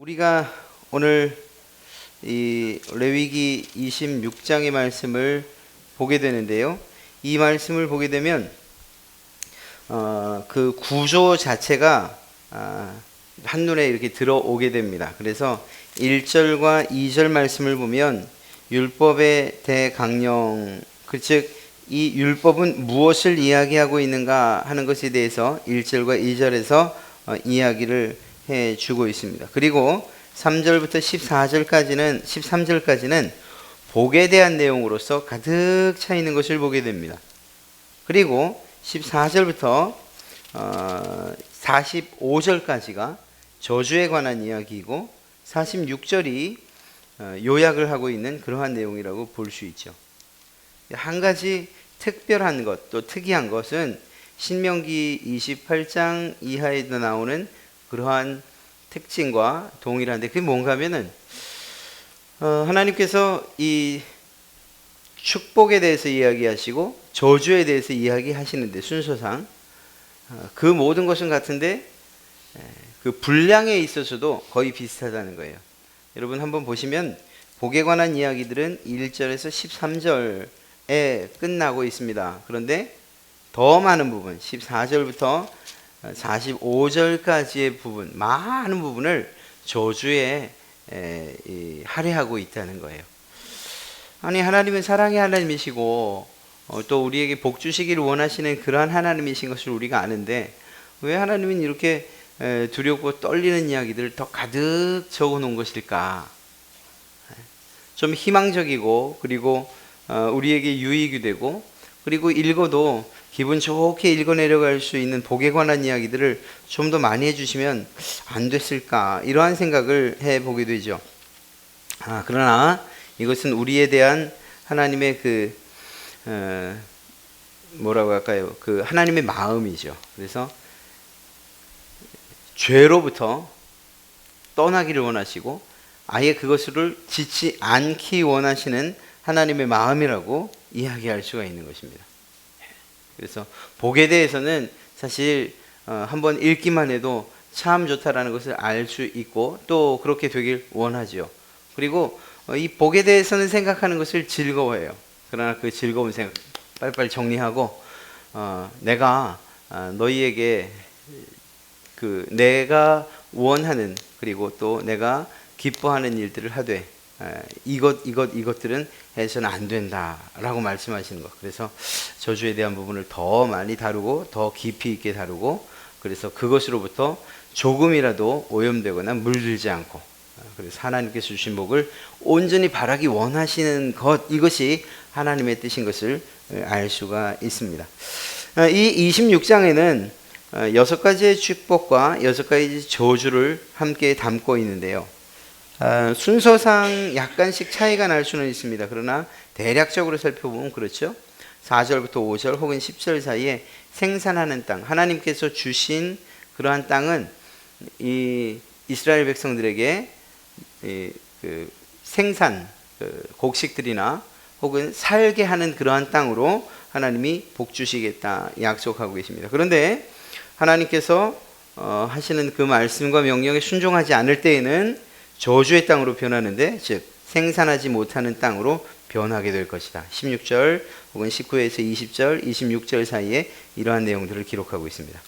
우리가 오늘 이 레위기 26장의 말씀을 보게 되는데요. 이 말씀을 보게 되면 그 구조 자체가 한눈에 이렇게 들어오게 됩니다. 그래서 1절과 2절 말씀을 보면 율법의 대강령, 즉 이 율법은 무엇을 이야기하고 있는가 하는 것에 대해서 1절과 2절에서 이야기를 해주고 있습니다. 그리고 3절부터 13절까지는 복에 대한 내용으로서 가득 차 있는 것을 보게 됩니다. 그리고 14절부터 45절까지가 저주에 관한 이야기이고 46절이 요약을 하고 있는 그러한 내용이라고 볼 수 있죠. 한 가지 특별한 것, 또 특이한 것은 신명기 28장 이하에도 나오는 그러한 특징과 동일한데, 그게 뭔가 하면은 하나님께서 이 축복에 대해서 이야기하시고 저주에 대해서 이야기하시는데 순서상 그 모든 것은 같은데 그 분량에 있어서도 거의 비슷하다는 거예요. 여러분 한번 보시면 복에 관한 이야기들은 1절에서 13절에 끝나고 있습니다. 그런데 더 많은 부분 14절부터 45절까지의 부분, 많은 부분을 저주에 할애하고 있다는 거예요. 아니, 하나님은 사랑의 하나님이시고 또 우리에게 복 주시기를 원하시는 그러한 하나님이신 것을 우리가 아는데, 왜 하나님은 이렇게 두렵고 떨리는 이야기들을 더 가득 적어 놓은 것일까? 좀 희망적이고, 그리고 우리에게 유익이 되고, 그리고 읽어도 기분 좋게 읽어 내려갈 수 있는 복에 관한 이야기들을 좀 더 많이 해주시면 안 됐을까, 이러한 생각을 해보게 되죠. 그러나 이것은 우리에 대한 하나님의 뭐라고 할까요? 그 하나님의 마음이죠. 그래서 죄로부터 떠나기를 원하시고 아예 그것을 짓지 않기 원하시는 하나님의 마음이라고 이야기할 수가 있는 것입니다. 그래서 복에 대해서는 사실 한번 읽기만 해도 참 좋다라는 것을 알 수 있고 또 그렇게 되길 원하죠. 그리고 이 복에 대해서는 생각하는 것을 즐거워해요. 그러나 그 즐거운 생각 빨리빨리 정리하고 내가 너희에게 내가 원하는, 그리고 또 내가 기뻐하는 일들을 하되 이것들은 해서는 안 된다라고 말씀하시는 것. 그래서 저주에 대한 부분을 더 많이 다루고 더 깊이 있게 다루고, 그래서 그것으로부터 조금이라도 오염되거나 물들지 않고, 그래서 하나님께서 주신 복을 온전히 바라기 원하시는 것, 이것이 하나님의 뜻인 것을 알 수가 있습니다. 이 26장에는 6가지의 축복과 6가지 저주를 함께 담고 있는데요. 순서상 약간씩 차이가 날 수는 있습니다. 그러나 대략적으로 살펴보면 그렇죠. 4절부터 5절 혹은 10절 사이에 생산하는 땅, 하나님께서 주신 그러한 땅은 이 이스라엘 백성들에게 생산, 곡식들이나 혹은 살게 하는 그러한 땅으로 하나님이 복 주시겠다 약속하고 계십니다. 그런데 하나님께서 하시는 그 말씀과 명령에 순종하지 않을 때에는 저주의 땅으로 변하는데, 즉 생산하지 못하는 땅으로 변하게 될 것이다. 16절 혹은 19에서 20절, 26절 사이에 이러한 내용들을 기록하고 있습니다.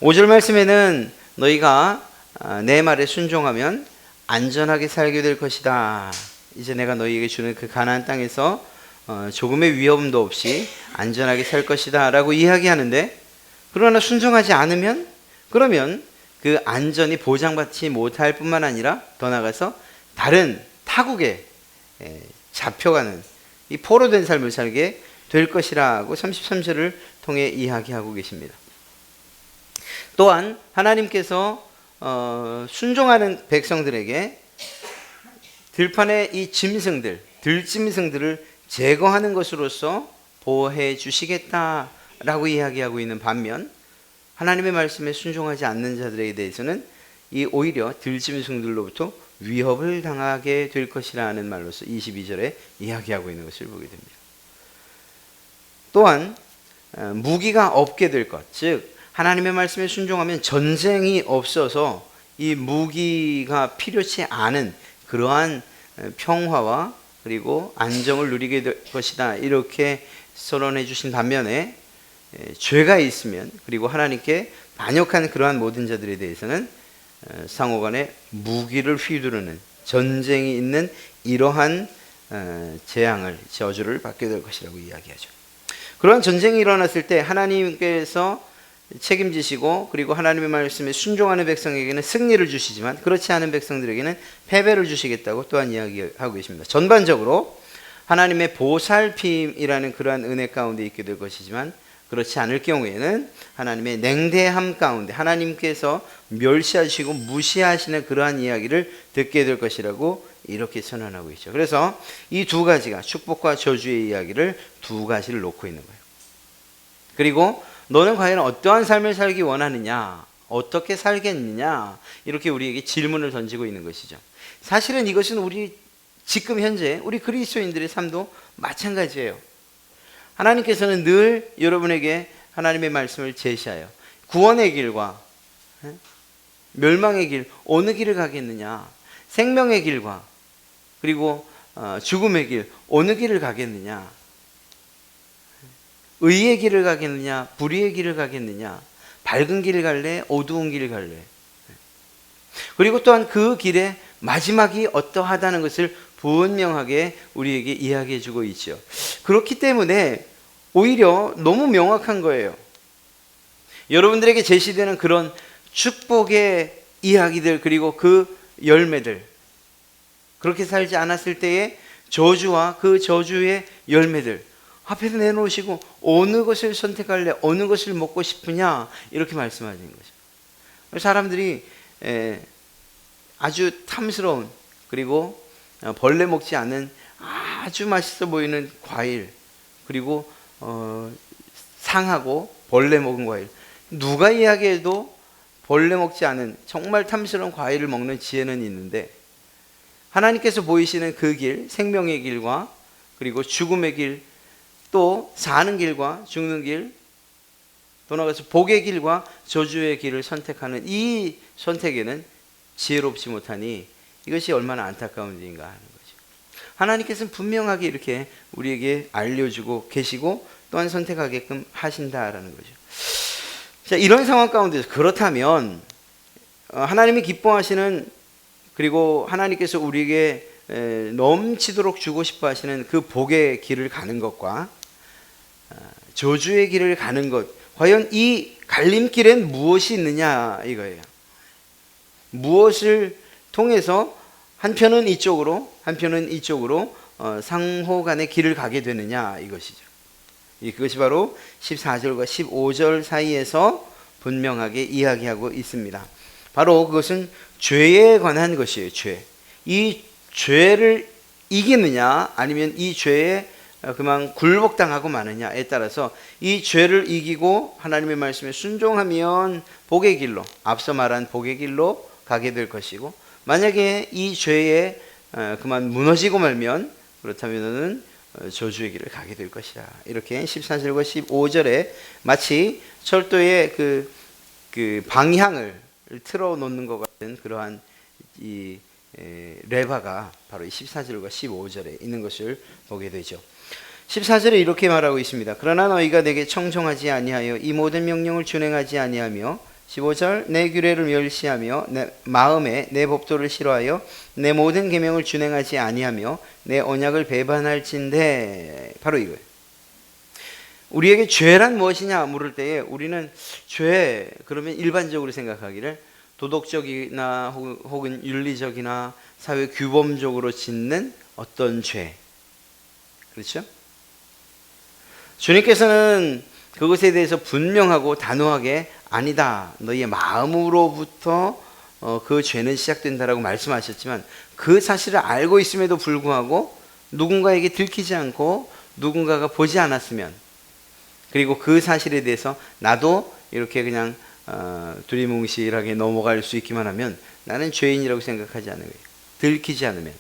5절 말씀에는 너희가 내 말에 순종하면 안전하게 살게 될 것이다. 이제 내가 너희에게 주는 그 가나안 땅에서 조금의 위험도 없이 안전하게 살 것이다 라고 이야기하는데, 그러나 순종하지 않으면, 그러면 그 안전이 보장받지 못할 뿐만 아니라 더 나아가서 다른 타국에 잡혀가는 이 포로된 삶을 살게 될 것이라고 33절을 통해 이야기하고 계십니다. 또한 하나님께서 순종하는 백성들에게 들판의 이 들짐승들을 제거하는 것으로서 보호해 주시겠다라고 이야기하고 있는 반면, 하나님의 말씀에 순종하지 않는 자들에 대해서는 오히려 들짐승들로부터 위협을 당하게 될 것이라는 말로서 22절에 이야기하고 있는 것을 보게 됩니다. 또한 무기가 없게 될 것, 즉 하나님의 말씀에 순종하면 전쟁이 없어서 이 무기가 필요치 않은 그러한 평화와 그리고 안정을 누리게 될 것이다. 이렇게 선언해 주신 반면에 죄가 있으면 그리고 하나님께 반역한 그러한 모든 자들에 대해서는 상호간에 무기를 휘두르는 전쟁이 있는 이러한 재앙을 저주를 받게 될 것이라고 이야기하죠. 그러한 전쟁이 일어났을 때 하나님께서 책임지시고 그리고 하나님의 말씀에 순종하는 백성에게는 승리를 주시지만 그렇지 않은 백성들에게는 패배를 주시겠다고 또한 이야기하고 계십니다. 전반적으로 하나님의 보살핌이라는 그러한 은혜 가운데 있게 될 것이지만 그렇지 않을 경우에는 하나님의 냉대함 가운데 하나님께서 멸시하시고 무시하시는 그러한 이야기를 듣게 될 것이라고 이렇게 선언하고 있죠. 그래서 이 두 가지가 축복과 저주의 이야기를 두 가지를 놓고 있는 거예요. 그리고 너는 과연 어떠한 삶을 살기 원하느냐? 어떻게 살겠느냐? 이렇게 우리에게 질문을 던지고 있는 것이죠. 사실은 이것은 우리 지금 현재 우리 그리스도인들의 삶도 마찬가지예요. 하나님께서는 늘 여러분에게 하나님의 말씀을 제시하여 구원의 길과 멸망의 길, 어느 길을 가겠느냐? 생명의 길과 그리고 죽음의 길, 어느 길을 가겠느냐? 의의 길을 가겠느냐? 불의의 길을 가겠느냐? 밝은 길을 갈래? 어두운 길을 갈래? 그리고 또한 그 길의 마지막이 어떠하다는 것을 분명하게 우리에게 이야기해 주고 있죠. 그렇기 때문에 오히려 너무 명확한 거예요. 여러분들에게 제시되는 그런 축복의 이야기들 그리고 그 열매들, 그렇게 살지 않았을 때의 저주와 그 저주의 열매들 앞에서 내놓으시고 어느 것을 선택할래? 어느 것을 먹고 싶으냐? 이렇게 말씀하시는 거죠. 사람들이 아주 탐스러운 그리고 벌레 먹지 않는 아주 맛있어 보이는 과일 그리고 상하고 벌레 먹은 과일, 누가 이야기해도 벌레 먹지 않은 정말 탐스러운 과일을 먹는 지혜는 있는데 하나님께서 보이시는 그 길, 생명의 길과 그리고 죽음의 길, 또 사는 길과 죽는 길, 또 나가서 복의 길과 저주의 길을 선택하는 이 선택에는 지혜롭지 못하니 이것이 얼마나 안타까운 일인가 하는 거죠. 하나님께서는 분명하게 이렇게 우리에게 알려주고 계시고 또한 선택하게끔 하신다라는 거죠. 자, 이런 상황 가운데서 그렇다면 하나님이 기뻐하시는 그리고 하나님께서 우리에게 넘치도록 주고 싶어 하시는 그 복의 길을 가는 것과 저주의 길을 가는 것, 과연 이 갈림길엔 무엇이 있느냐 이거예요. 무엇을 통해서 한편은 이쪽으로 한편은 이쪽으로 상호 간의 길을 가게 되느냐 이것이죠. 그것이 바로 14절과 15절 사이에서 분명하게 이야기하고 있습니다. 바로 그것은 죄에 관한 것이에요. 죄. 이 죄를 이기느냐 아니면 이 죄에 그만 굴복당하고 마느냐에 따라서 이 죄를 이기고 하나님의 말씀에 순종하면 복의 길로, 앞서 말한 복의 길로 가게 될 것이고, 만약에 이 죄에 그만 무너지고 말면 그렇다면은 저주의 길을 가게 될 것이다. 이렇게 14절과 15절에 마치 철도의 그 방향을 틀어 놓는 것 같은 그러한 이 레바가 바로 이 14절과 15절에 있는 것을 보게 되죠. 14절에 이렇게 말하고 있습니다. 그러나 너희가 내게 청종하지 아니하여 이 모든 명령을 준행하지 아니하며 15절 내 규례를 멸시하며 내 마음에 내 법도를 싫어하여 내 모든 계명을 준행하지 아니하며 내 언약을 배반할진대. 바로 이거예요. 우리에게 죄란 무엇이냐 물을 때에 우리는 죄 그러면 일반적으로 생각하기를 도덕적이나 혹은 윤리적이나 사회 규범적으로 짓는 어떤 죄, 그렇죠? 주님께서는 그것에 대해서 분명하고 단호하게 아니다, 너희의 마음으로부터 그 죄는 시작된다라고 말씀하셨지만 그 사실을 알고 있음에도 불구하고 누군가에게 들키지 않고 누군가가 보지 않았으면, 그리고 그 사실에 대해서 나도 이렇게 그냥 두리뭉실하게 넘어갈 수 있기만 하면 나는 죄인이라고 생각하지 않는 거예요. 들키지 않으면.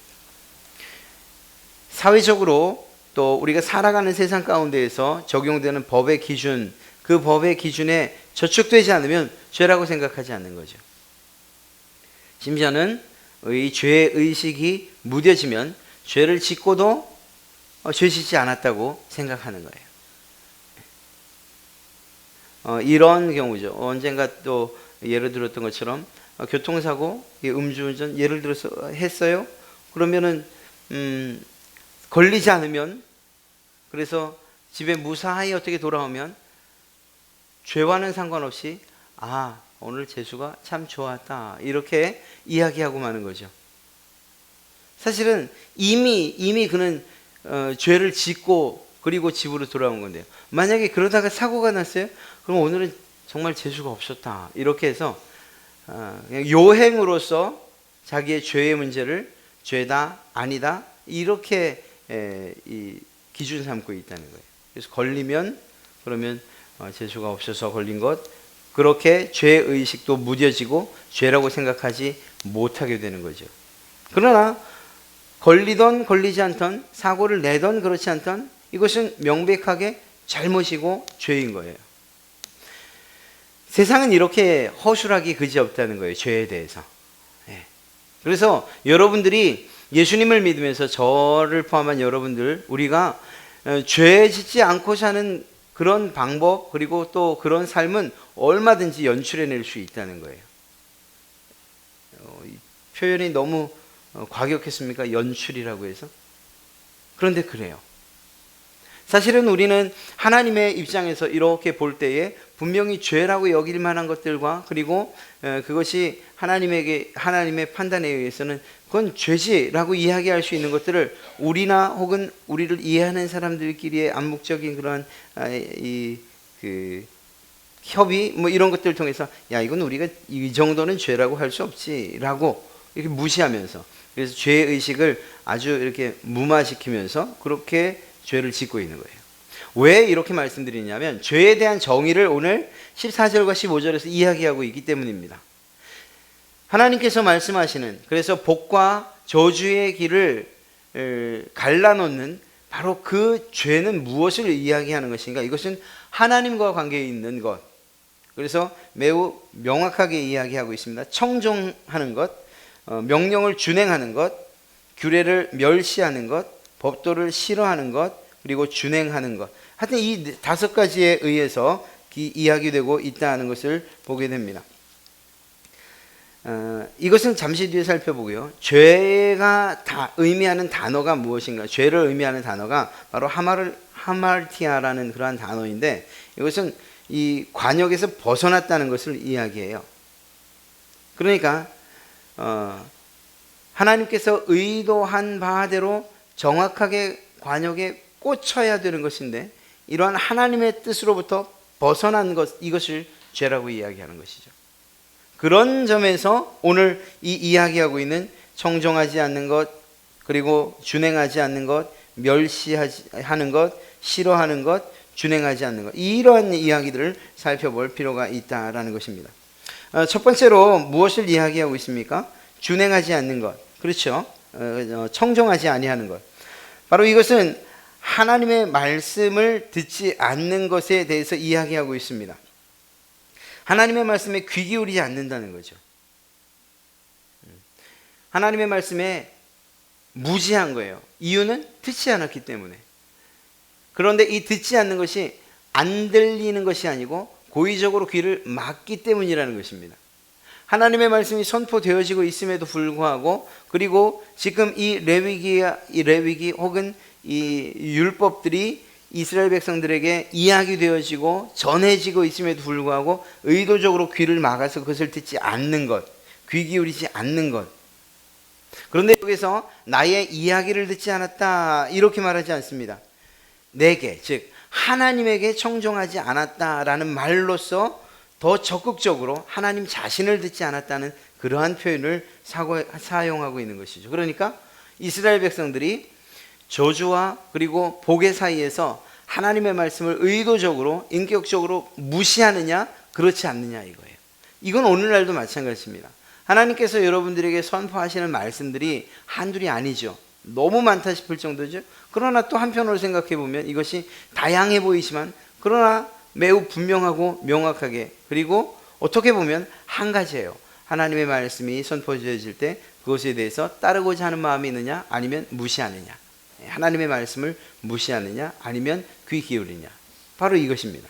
사회적으로 또 우리가 살아가는 세상 가운데에서 적용되는 법의 기준, 그 법의 기준에 저축되지 않으면 죄라고 생각하지 않는 거죠. 심지어는 이 죄 의식이 무뎌지면 죄를 짓고도 죄 짓지 않았다고 생각하는 거예요. 이런 경우죠. 언젠가 또 예를 들었던 것처럼 교통사고, 음주운전 예를 들어서 했어요. 그러면은 걸리지 않으면, 그래서 집에 무사히 어떻게 돌아오면 죄와는 상관없이 오늘 재수가 참 좋았다 이렇게 이야기하고 마는 거죠. 사실은 이미 그는 죄를 짓고 그리고 집으로 돌아온 건데요. 만약에 그러다가 사고가 났어요? 그럼 오늘은 정말 재수가 없었다 이렇게 해서 그냥 요행으로서 자기의 죄의 문제를 죄다 아니다 이렇게 이 기준 삼고 있다는 거예요. 그래서 걸리면 그러면 재수가 없어서 걸린 것, 그렇게 죄의식도 무뎌지고 죄라고 생각하지 못하게 되는 거죠. 그러나 걸리던 걸리지 않던, 사고를 내던 그렇지 않던, 이것은 명백하게 잘못이고 죄인 거예요. 세상은 이렇게 허술하기 그지없다는 거예요. 죄에 대해서. 그래서 여러분들이 예수님을 믿으면서 저를 포함한 여러분들, 우리가 죄 짓지 않고 사는 그런 방법, 그리고 또 그런 삶은 얼마든지 연출해낼 수 있다는 거예요. 표현이 너무 과격했습니까? 연출이라고 해서. 그런데 그래요. 사실은 우리는 하나님의 입장에서 이렇게 볼 때에 분명히 죄라고 여길 만한 것들과, 그리고 그것이 하나님의 판단에 의해서는 그건 죄지라고 이야기할 수 있는 것들을 우리나 혹은 우리를 이해하는 사람들끼리의 암묵적인 그러한 협의 이런 것들을 통해서 이건 우리가 이 정도는 죄라고 할 수 없지라고 이렇게 무시하면서, 그래서 죄의식을 아주 이렇게 무마시키면서 그렇게 죄를 짓고 있는 거예요. 왜 이렇게 말씀드리냐면 죄에 대한 정의를 오늘 14절과 15절에서 이야기하고 있기 때문입니다. 하나님께서 말씀하시는, 그래서 복과 저주의 길을 갈라놓는 바로 그 죄는 무엇을 이야기하는 것인가? 이것은 하나님과 관계에 있는 것. 그래서 매우 명확하게 이야기하고 있습니다. 청종하는 것, 명령을 준행하는 것, 규례를 멸시하는 것, 법도를 싫어하는 것, 그리고 준행하는 것. 하여튼 이 5가지에 의해서 이야기되고 있다는 것을 보게 됩니다. 이것은 잠시 뒤에 살펴보고요. 죄가 다 의미하는 단어가 무엇인가? 죄를 의미하는 단어가 바로 하말티아라는 그러한 단어인데, 이것은 이 관역에서 벗어났다는 것을 이야기해요. 그러니까 하나님께서 의도한 바대로 정확하게 관역에 꽂혀야 되는 것인데, 이러한 하나님의 뜻으로부터 벗어난 것, 이것을 죄라고 이야기하는 것이죠. 그런 점에서 오늘 이 이야기하고 있는 청종하지 않는 것, 그리고 준행하지 않는 것, 멸시하는 것, 싫어하는 것, 준행하지 않는 것, 이러한 이야기들을 살펴볼 필요가 있다라는 것입니다. 첫 번째로 무엇을 이야기하고 있습니까? 준행하지 않는 것, 그렇죠? 청종하지 아니하는 것. 바로 이것은 하나님의 말씀을 듣지 않는 것에 대해서 이야기하고 있습니다. 하나님의 말씀에 귀 기울이지 않는다는 거죠. 하나님의 말씀에 무지한 거예요. 이유는 듣지 않았기 때문에. 그런데 이 듣지 않는 것이 안 들리는 것이 아니고 고의적으로 귀를 막기 때문이라는 것입니다. 하나님의 말씀이 선포되어지고 있음에도 불구하고, 그리고 지금 이 레위기 혹은 이 율법들이 이스라엘 백성들에게 이야기되어지고 전해지고 있음에도 불구하고 의도적으로 귀를 막아서 그것을 듣지 않는 것, 귀 기울이지 않는 것. 그런데 여기서 나의 이야기를 듣지 않았다 이렇게 말하지 않습니다. 내게, 즉 하나님에게 청종하지 않았다라는 말로써 더 적극적으로 하나님 자신을 듣지 않았다는 그러한 표현을 사용하고 있는 것이죠. 그러니까 이스라엘 백성들이 저주와 그리고 복의 사이에서 하나님의 말씀을 의도적으로 인격적으로 무시하느냐 그렇지 않느냐 이거예요. 이건 오늘날도 마찬가지입니다. 하나님께서 여러분들에게 선포하시는 말씀들이 한둘이 아니죠. 너무 많다 싶을 정도죠. 그러나 또 한편으로 생각해 보면 이것이 다양해 보이지만, 그러나 매우 분명하고 명확하게, 그리고 어떻게 보면 한 가지예요. 하나님의 말씀이 선포되어질 때 그것에 대해서 따르고자 하는 마음이 있느냐 아니면 무시하느냐, 하나님의 말씀을 무시하느냐 아니면 귀 기울이냐, 바로 이것입니다.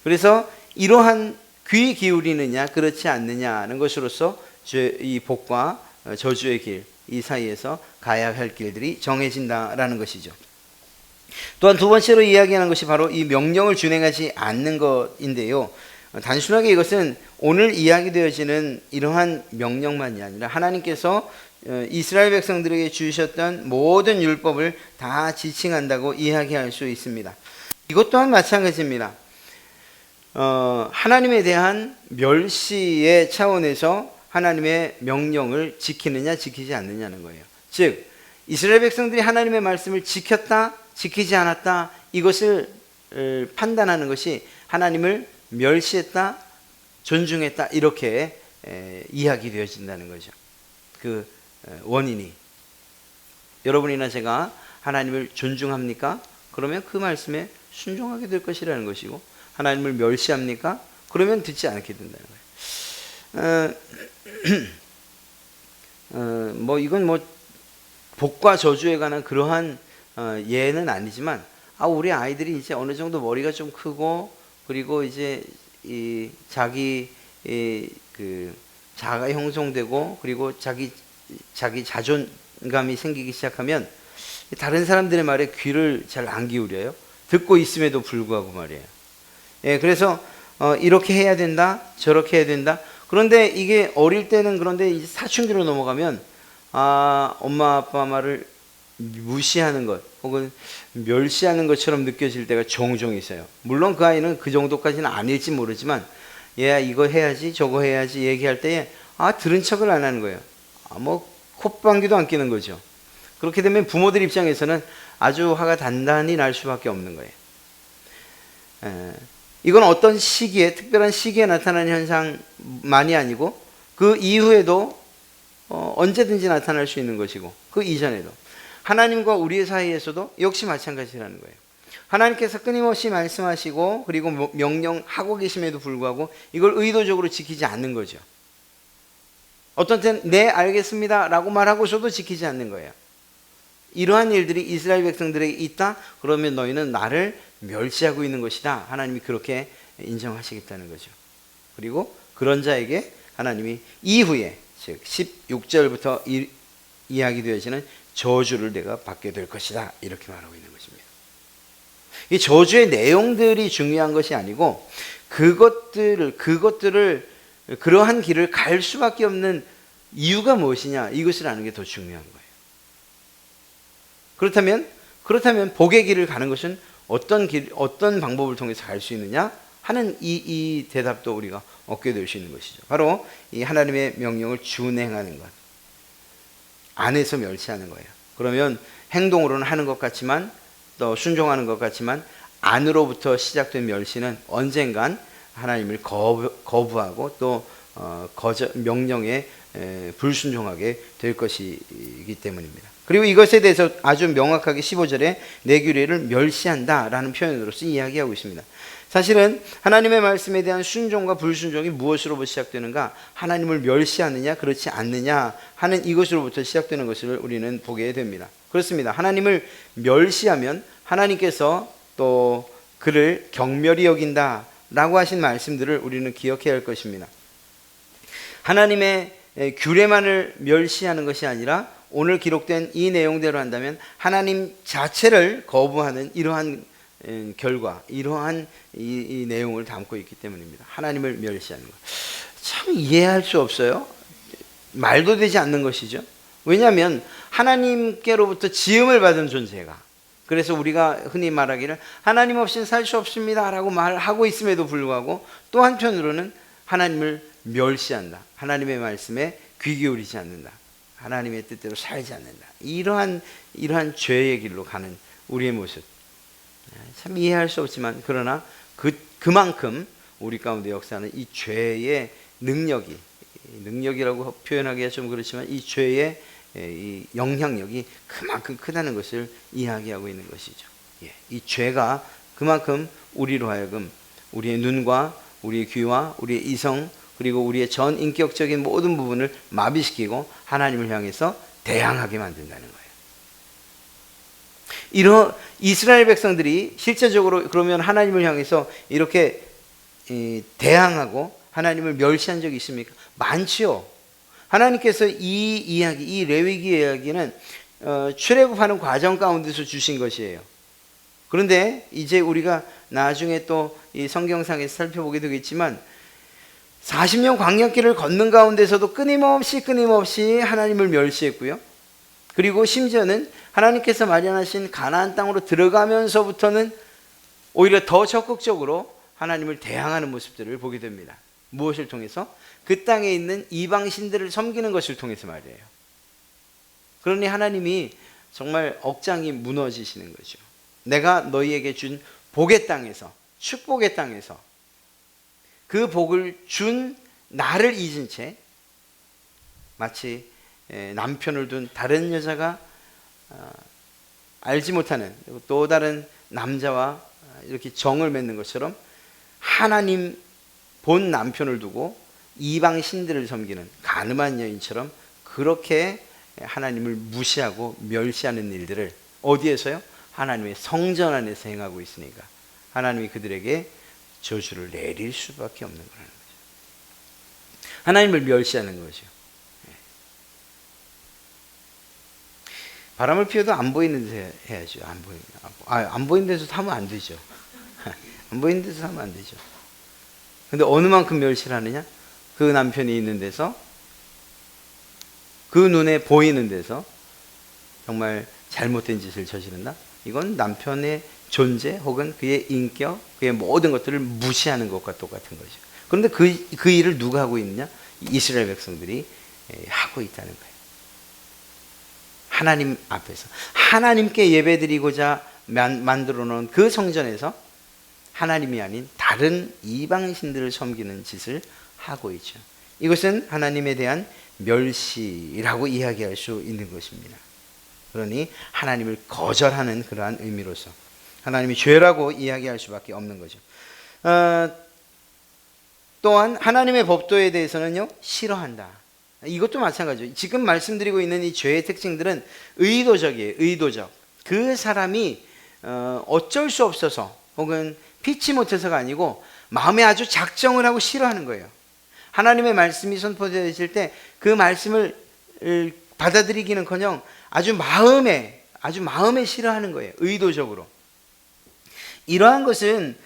그래서 이러한 귀 기울이느냐 그렇지 않느냐는 것으로서 이 복과 저주의 길, 이 사이에서 가야 할 길들이 정해진다라는 것이죠. 또한 두 번째로 이야기하는 것이 바로 이 명령을 준행하지 않는 것인데요. 단순하게 이것은 오늘 이야기되어지는 이러한 명령만이 아니라 하나님께서 이스라엘 백성들에게 주셨던 모든 율법을 다 지칭한다고 이야기할 수 있습니다. 이것 또한 마찬가지입니다. 하나님에 대한 멸시의 차원에서 하나님의 명령을 지키느냐 지키지 않느냐는 거예요. 즉 이스라엘 백성들이 하나님의 말씀을 지켰다 지키지 않았다 이것을 판단하는 것이 하나님을 멸시했다 존중했다 이렇게 이야기되어진다는 거죠. 그 원인이, 여러분이나 제가 하나님을 존중합니까? 그러면 그 말씀에 순종하게 될 것이라는 것이고, 하나님을 멸시합니까? 그러면 듣지 않게 된다는 거예요. 이건 복과 저주에 관한 그러한 예는 아니지만, 우리 아이들이 이제 어느 정도 머리가 좀 크고, 그리고 이제 이 자기 자아가 형성되고, 그리고 자기 자존감이 생기기 시작하면 다른 사람들의 말에 귀를 잘 안 기울여요. 듣고 있음에도 불구하고 말이에요. 그래서 이렇게 해야 된다, 저렇게 해야 된다. 그런데 이게 어릴 때는, 그런데 이제 사춘기로 넘어가면 엄마 아빠 말을 무시하는 것 혹은 멸시하는 것처럼 느껴질 때가 종종 있어요. 물론 그 아이는 그 정도까지는 아닐지 모르지만, 얘야 이거 해야지 저거 해야지 얘기할 때에 들은 척을 안 하는 거예요. 콧방귀도 안 끼는 거죠. 그렇게 되면 부모들 입장에서는 아주 화가 단단히 날 수밖에 없는 거예요. 이건 어떤 시기에, 특별한 시기에 나타나는 현상만이 아니고 그 이후에도 언제든지 나타날 수 있는 것이고, 그 이전에도 하나님과 우리의 사이에서도 역시 마찬가지라는 거예요. 하나님께서 끊임없이 말씀하시고 그리고 명령하고 계심에도 불구하고 이걸 의도적으로 지키지 않는 거죠. 어떤 때는 네 알겠습니다 라고 말하고서도 지키지 않는 거예요. 이러한 일들이 이스라엘 백성들에게 있다? 그러면 너희는 나를 멸시하고 있는 것이다. 하나님이 그렇게 인정하시겠다는 거죠. 그리고 그런 자에게 하나님이 이후에, 즉 16절부터 이야기되어지는 저주를 내가 받게 될 것이다, 이렇게 말하고 있는 것입니다. 이 저주의 내용들이 중요한 것이 아니고 그것들을 그러한 길을 갈 수밖에 없는 이유가 무엇이냐, 이것을 아는 게 더 중요한 거예요. 그렇다면 복의 길을 가는 것은 어떤 방법을 통해서 갈 수 있느냐 하는 이 대답도 우리가 얻게 될 수 있는 것이죠. 바로 이 하나님의 명령을 준행하는 것, 안에서 멸시하는 거예요. 그러면 행동으로는 하는 것 같지만, 또 순종하는 것 같지만, 안으로부터 시작된 멸시는 언젠간 하나님을 거부하고 또 명령에 불순종하게 될 것이기 때문입니다. 그리고 이것에 대해서 아주 명확하게 15절에 내 규례를 멸시한다 라는 표현으로서 이야기하고 있습니다. 사실은 하나님의 말씀에 대한 순종과 불순종이 무엇으로부터 시작되는가? 하나님을 멸시하느냐 그렇지 않느냐 하는 이것으로부터 시작되는 것을 우리는 보게 됩니다. 그렇습니다. 하나님을 멸시하면 하나님께서 또 그를 경멸히 여긴다 라고 하신 말씀들을 우리는 기억해야 할 것입니다. 하나님의 규례만을 멸시하는 것이 아니라 오늘 기록된 이 내용대로 한다면 하나님 자체를 거부하는 이러한 결과, 이러한 이 내용을 담고 있기 때문입니다. 하나님을 멸시하는 것. 참 이해할 수 없어요. 말도 되지 않는 것이죠. 왜냐하면 하나님께로부터 지음을 받은 존재가, 그래서 우리가 흔히 말하기를 하나님 없이는 살 수 없습니다 라고 말하고 있음에도 불구하고 또 한편으로는 하나님을 멸시한다, 하나님의 말씀에 귀 기울이지 않는다, 하나님의 뜻대로 살지 않는다, 이러한 죄의 길로 가는 우리의 모습, 참 이해할 수 없지만 그러나 그만큼 우리 가운데 역사하는 이 죄의 능력이라고 표현하기가 좀 그렇지만 이 죄의 이 영향력이 그만큼 크다는 것을 이야기하고 있는 것이죠. 이 죄가 그만큼 우리로 하여금 우리의 눈과 우리의 귀와 우리의 이성, 그리고 우리의 전 인격적인 모든 부분을 마비시키고 하나님을 향해서 대항하게 만든다는 거예요. 이런 이스라엘 백성들이 실제적으로 그러면 하나님을 향해서 이렇게 대항하고 하나님을 멸시한 적이 있습니까? 많지요. 하나님께서 이 이야기, 이 레위기 이야기는 출애굽하는 과정 가운데서 주신 것이에요. 그런데 이제 우리가 나중에 또 이 성경상에서 살펴보게 되겠지만 40년 광야길을 걷는 가운데서도 끊임없이 하나님을 멸시했고요. 그리고 심지어는 하나님께서 마련하신 가나안 땅으로 들어가면서부터는 오히려 더 적극적으로 하나님을 대항하는 모습들을 보게 됩니다. 무엇을 통해서? 그 땅에 있는 이방 신들을 섬기는 것을 통해서 말이에요. 그러니 하나님이 정말 억장이 무너지시는 거죠. 내가 너희에게 준 복의 땅에서, 축복의 땅에서 그 복을 준 나를 잊은 채 마치 남편을 둔 다른 여자가 알지 못하는 또 다른 남자와 이렇게 정을 맺는 것처럼 하나님 본 남편을 두고 이방 신들을 섬기는 간음한 여인처럼 그렇게 하나님을 무시하고 멸시하는 일들을 어디에서요? 하나님의 성전 안에서 행하고 있으니까 하나님이 그들에게 저주를 내릴 수밖에 없는 거라는 거죠. 하나님을 멸시하는 거죠. 바람을 피워도 안 보이는 데서 해야죠. 안 보이는 데서 하면 안 되죠. 안 보이는 데서 하면 안 되죠. 근데 어느 만큼 멸시를 하느냐? 그 남편이 있는 데서, 그 눈에 보이는 데서 정말 잘못된 짓을 저지른다? 이건 남편의 존재 혹은 그의 인격, 그의 모든 것들을 무시하는 것과 똑같은 거죠. 그런데 그 일을 누가 하고 있느냐? 이스라엘 백성들이 하고 있다는 거예요. 하나님 앞에서 하나님께 예배드리고자 만들어 놓은 그 성전에서 하나님이 아닌 다른 이방신들을 섬기는 짓을 하고 있죠. 이것은 하나님에 대한 멸시라고 이야기할 수 있는 것입니다. 그러니 하나님을 거절하는 그러한 의미로서 하나님이 죄라고 이야기할 수밖에 없는 거죠. 또한 하나님의 법도에 대해서는요, 싫어한다. 이것도 마찬가지죠. 지금 말씀드리고 있는 이 죄의 특징들은 의도적이에요. 의도적. 그 사람이 어쩔 수 없어서 혹은 피치 못해서가 아니고 마음에 아주 작정을 하고 싫어하는 거예요. 하나님의 말씀이 선포되어질 때 그 말씀을 받아들이기는커녕 아주 마음에 싫어하는 거예요. 의도적으로. 이러한 것은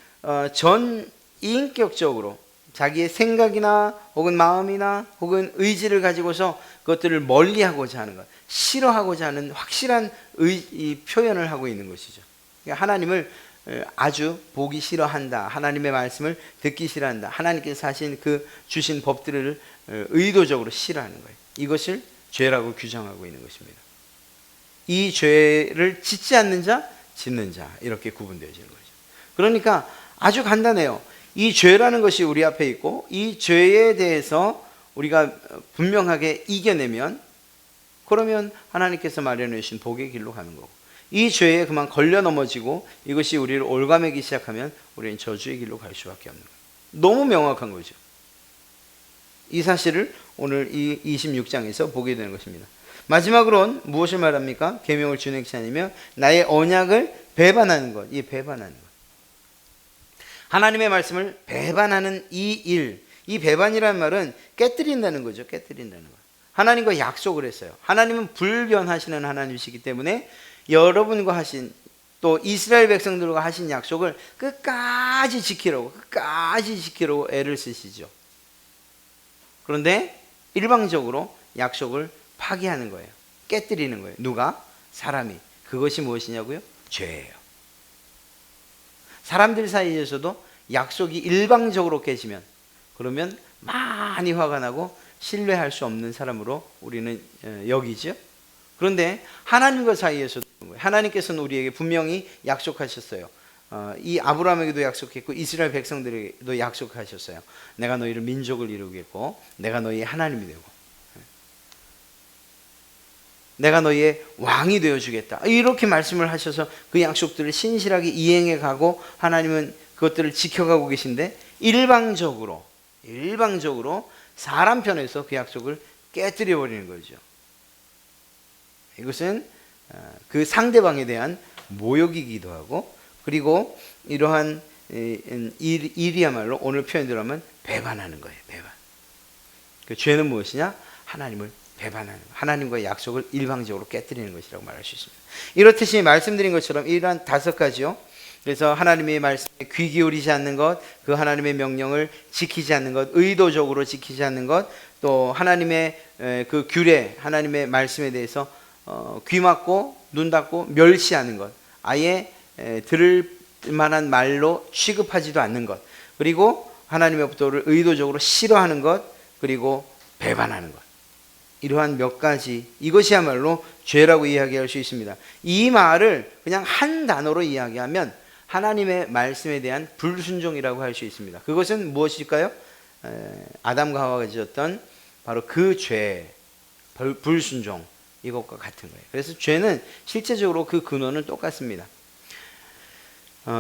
전 인격적으로 자기의 생각이나 혹은 마음이나 혹은 의지를 가지고서 그것들을 멀리하고자 하는 것, 싫어하고자 하는 확실한 이 표현을 하고 있는 것이죠. 그러니까 하나님을 아주 보기 싫어한다. 하나님의 말씀을 듣기 싫어한다. 하나님께서 하신 그 주신 법들을 의도적으로 싫어하는 거예요. 이것을 죄라고 규정하고 있는 것입니다. 이 죄를 짓지 않는 자, 짓는 자 이렇게 구분되어지는 거죠. 그러니까 아주 간단해요. 이 죄라는 것이 우리 앞에 있고 이 죄에 대해서 우리가 분명하게 이겨내면 그러면 하나님께서 마련해 주신 복의 길로 가는 거고 이 죄에 그만 걸려 넘어지고 이것이 우리를 올가매기 시작하면 우리는 저주의 길로 갈 수밖에 없는 거예요. 너무 명확한 거죠. 이 사실을 오늘 이 26장에서 보게 되는 것입니다. 마지막으로는 무엇을 말합니까? 계명을 준행치 않으며 나의 언약을 배반하는 것. 이 배반하는 것. 하나님의 말씀을 배반하는 이 일, 이 배반이라는 말은 깨뜨린다는 거죠. 깨뜨린다는 것. 하나님과 약속을 했어요. 하나님은 불변하시는 하나님이시기 때문에 여러분과 하신 또 이스라엘 백성들과 하신 약속을 끝까지 지키려고 애를 쓰시죠. 그런데 일방적으로 약속을 파기하는 거예요. 깨뜨리는 거예요. 누가? 사람이. 그것이 무엇이냐고요? 죄예요. 사람들 사이에서도 약속이 일방적으로 깨지면 그러면 많이 화가 나고 신뢰할 수 없는 사람으로 우리는 여기죠. 그런데 하나님과 사이에서도 하나님께서는 우리에게 분명히 약속하셨어요. 이 아브라함에게도 약속했고 이스라엘 백성들에게도 약속하셨어요. 내가 너희를 민족을 이루겠고 내가 너희의 하나님이 되고 내가 너희의 왕이 되어주겠다. 이렇게 말씀을 하셔서 그 약속들을 신실하게 이행해 가고 하나님은 그것들을 지켜가고 계신데 일방적으로 일방적으로 사람 편에서 그 약속을 깨뜨려 버리는 거죠. 이것은 그 상대방에 대한 모욕이기도 하고, 그리고 이러한 일이야말로 오늘 표현대로 하면 배반하는 거예요. 배반. 그 죄는 무엇이냐? 하나님을 배반하는, 하나님과의 약속을 일방적으로 깨뜨리는 것이라고 말할 수 있습니다. 이렇듯이 말씀드린 것처럼 이러한 5가지요. 그래서 하나님의 말씀에 귀 기울이지 않는 것, 그 하나님의 명령을 지키지 않는 것, 의도적으로 지키지 않는 것, 또 하나님의 그 규례, 하나님의 말씀에 대해서 귀 막고 눈 닫고 멸시하는 것, 아예 들을 만한 말로 취급하지도 않는 것, 그리고 하나님의 법도를 의도적으로 싫어하는 것, 그리고 배반하는 것. 이러한 몇 가지, 이것이야말로 죄라고 이야기할 수 있습니다. 이 말을 그냥 한 단어로 이야기하면 하나님의 말씀에 대한 불순종이라고 할 수 있습니다. 그것은 무엇일까요? 아담과 하와가 지었던 바로 그 죄, 불순종, 이것과 같은 거예요. 그래서 죄는 실제적으로 그 근원은 똑같습니다.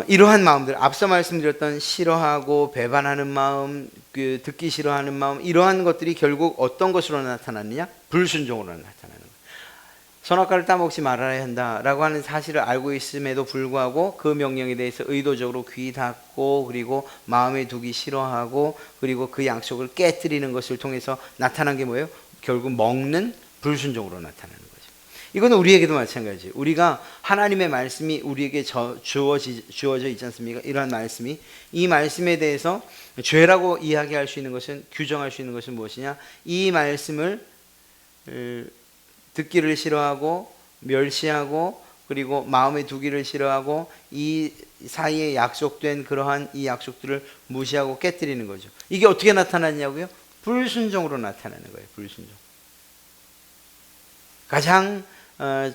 이러한 마음들, 앞서 말씀드렸던 싫어하고 배반하는 마음, 그 듣기 싫어하는 마음, 이러한 것들이 결국 어떤 것으로 나타나느냐? 불순종으로 나타나는 거예요. 선악과를 따먹지 말아야 한다라고 하는 사실을 알고 있음에도 불구하고 그 명령에 대해서 의도적으로 귀 닫고, 그리고 마음에 두기 싫어하고, 그리고 그 약속을 깨뜨리는 것을 통해서 나타난 게 뭐예요? 결국 먹는 불순종으로 나타나는 거죠. 이건 우리에게도 마찬가지예요. 우리가 하나님의 말씀이 우리에게 주어져 있지 않습니까? 이러한 말씀이, 이 말씀에 대해서 죄라고 이야기할 수 있는 것은, 규정할 수 있는 것은 무엇이냐? 이 말씀을 듣기를 싫어하고 멸시하고, 그리고 마음에 두기를 싫어하고, 이 사이에 약속된 그러한 이 약속들을 무시하고 깨뜨리는 거죠. 이게 어떻게 나타나냐고요? 불순종으로 나타나는 거예요. 불순종. 가장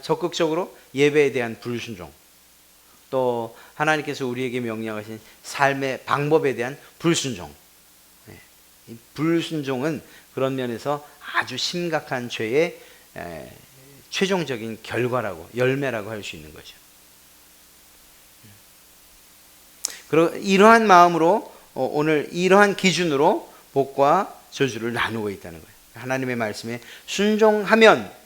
적극적으로 예배에 대한 불순종, 또 하나님께서 우리에게 명령하신 삶의 방법에 대한 불순종. 이 불순종은 그런 면에서 아주 심각한 죄의 최종적인 결과라고, 열매라고 할 수 있는 거죠. 그리고 이러한 마음으로 오늘 이러한 기준으로 복과 저주를 나누고 있다는 거예요. 하나님의 말씀에 순종하면,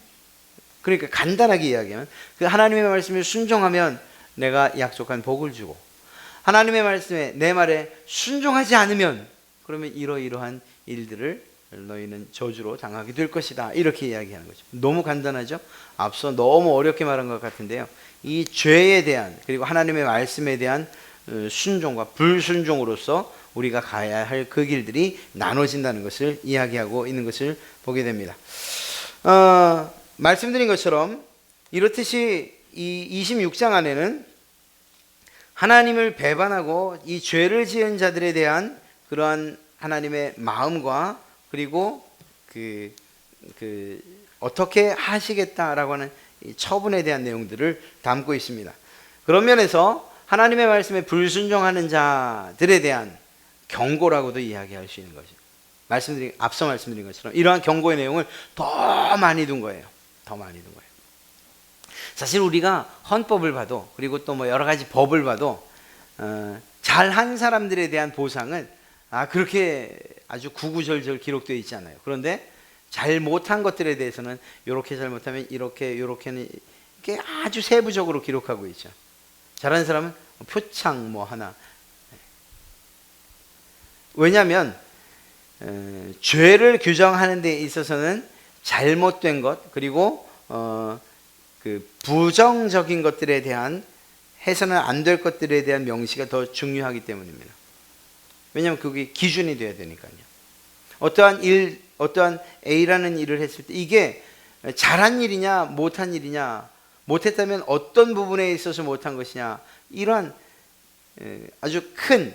그러니까 간단하게 이야기하면 그 하나님의 말씀에 순종하면 내가 약속한 복을 주고, 하나님의 말씀에, 내 말에 순종하지 않으면 그러면 이러이러한 일들을 너희는 저주로 당하게 될 것이다, 이렇게 이야기하는 거죠. 너무 간단하죠? 앞서 너무 어렵게 말한 것 같은데요, 이 죄에 대한, 그리고 하나님의 말씀에 대한 순종과 불순종으로서 우리가 가야 할 그 길들이 나눠진다는 것을 이야기하고 있는 것을 보게 됩니다. 말씀드린 것처럼 이렇듯이 이 26장 안에는 하나님을 배반하고 이 죄를 지은 자들에 대한 그러한 하나님의 마음과, 그리고 어떻게 하시겠다라고 하는 이 처분에 대한 내용들을 담고 있습니다. 그런 면에서 하나님의 말씀에 불순종하는 자들에 대한 경고라고도 이야기할 수 있는 거죠. 앞서 말씀드린 것처럼 이러한 경고의 내용을 더 많이 둔 거예요. 더 많이 둔 거예요. 사실 우리가 헌법을 봐도, 그리고 또 뭐 여러 가지 법을 봐도 잘한 사람들에 대한 보상은 그렇게 아주 구구절절 기록되어 있지 않아요. 그런데 잘 못한 것들에 대해서는 이렇게 잘못하면 이렇게는 이렇게 아주 세부적으로 기록하고 있죠. 잘하는 사람은 표창 뭐 하나. 왜냐하면 죄를 규정하는 데 있어서는 잘못된 것, 그리고 그 부정적인 것들에 대한, 해서는 안 될 것들에 대한 명시가 더 중요하기 때문입니다. 왜냐하면 그게 기준이 돼야 되니까요. 어떠한 A라는 일을 했을 때 이게 잘한 일이냐 못한 일이냐, 못했다면 어떤 부분에 있어서 못한 것이냐, 이러한 아주 큰